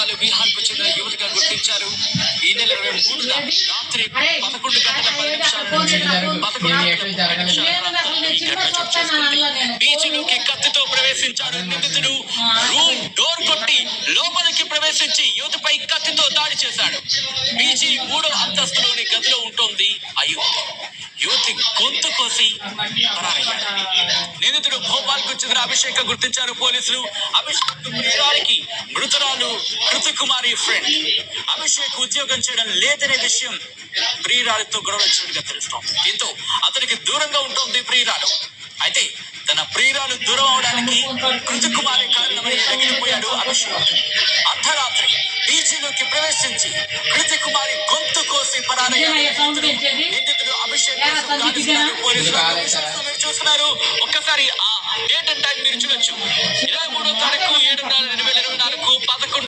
మృతురాలు బీహార్కు చెందిన యువతిగా గుర్తించారు. ఈ నెల 23న రాత్రి 11:10 బీచ్లోకి కత్తితో ప్రవేశించాడు నిందితుడు. రూమ్ డోర్ కొట్టి లోపలికి ప్రవేశించి యువతిపై కత్తితో దాడి చేశాడు. బీచీ 3వ అంతస్తులోని గదిలో ఉంటుంది ఆ యువతి గొంతు కోసి పరారయ్యాడు. నిందితుడు భోపాల్ కు చెందిన అభిషేక్ గుర్తించారు పోలీసులు. అభిషేక్ ప్రియురాలికి మృతురాలు కృతికుమారి ఫ్రెండ్. అభిషేక్ ఉద్యోగం చేయడం లేదనే విషయం ప్రియురాలితో గొడవ వచ్చినట్టుగా తెలుస్తోంది. దీంతో అతనికి దూరంగా ఉంటుంది ప్రియురాలు. అయితే తన ప్రియురాలు దూరం అవడానికి కృతికుమారి కారణమని రగిలిపోయాడు అభిషేక్. అర్ధరాత్రి బీచీలోకి ప్రవేశించి కృతికుమారి గొంతు కోసి పరారయ్యాడు. నిందితుడు అభిషేక్ పోలీసులు చూస్తున్నారు. ఒక్కసారి ఆ డేట్ అండ్ టైం మీరు చూడొచ్చు. 23వ తారీఖు 7/2024 11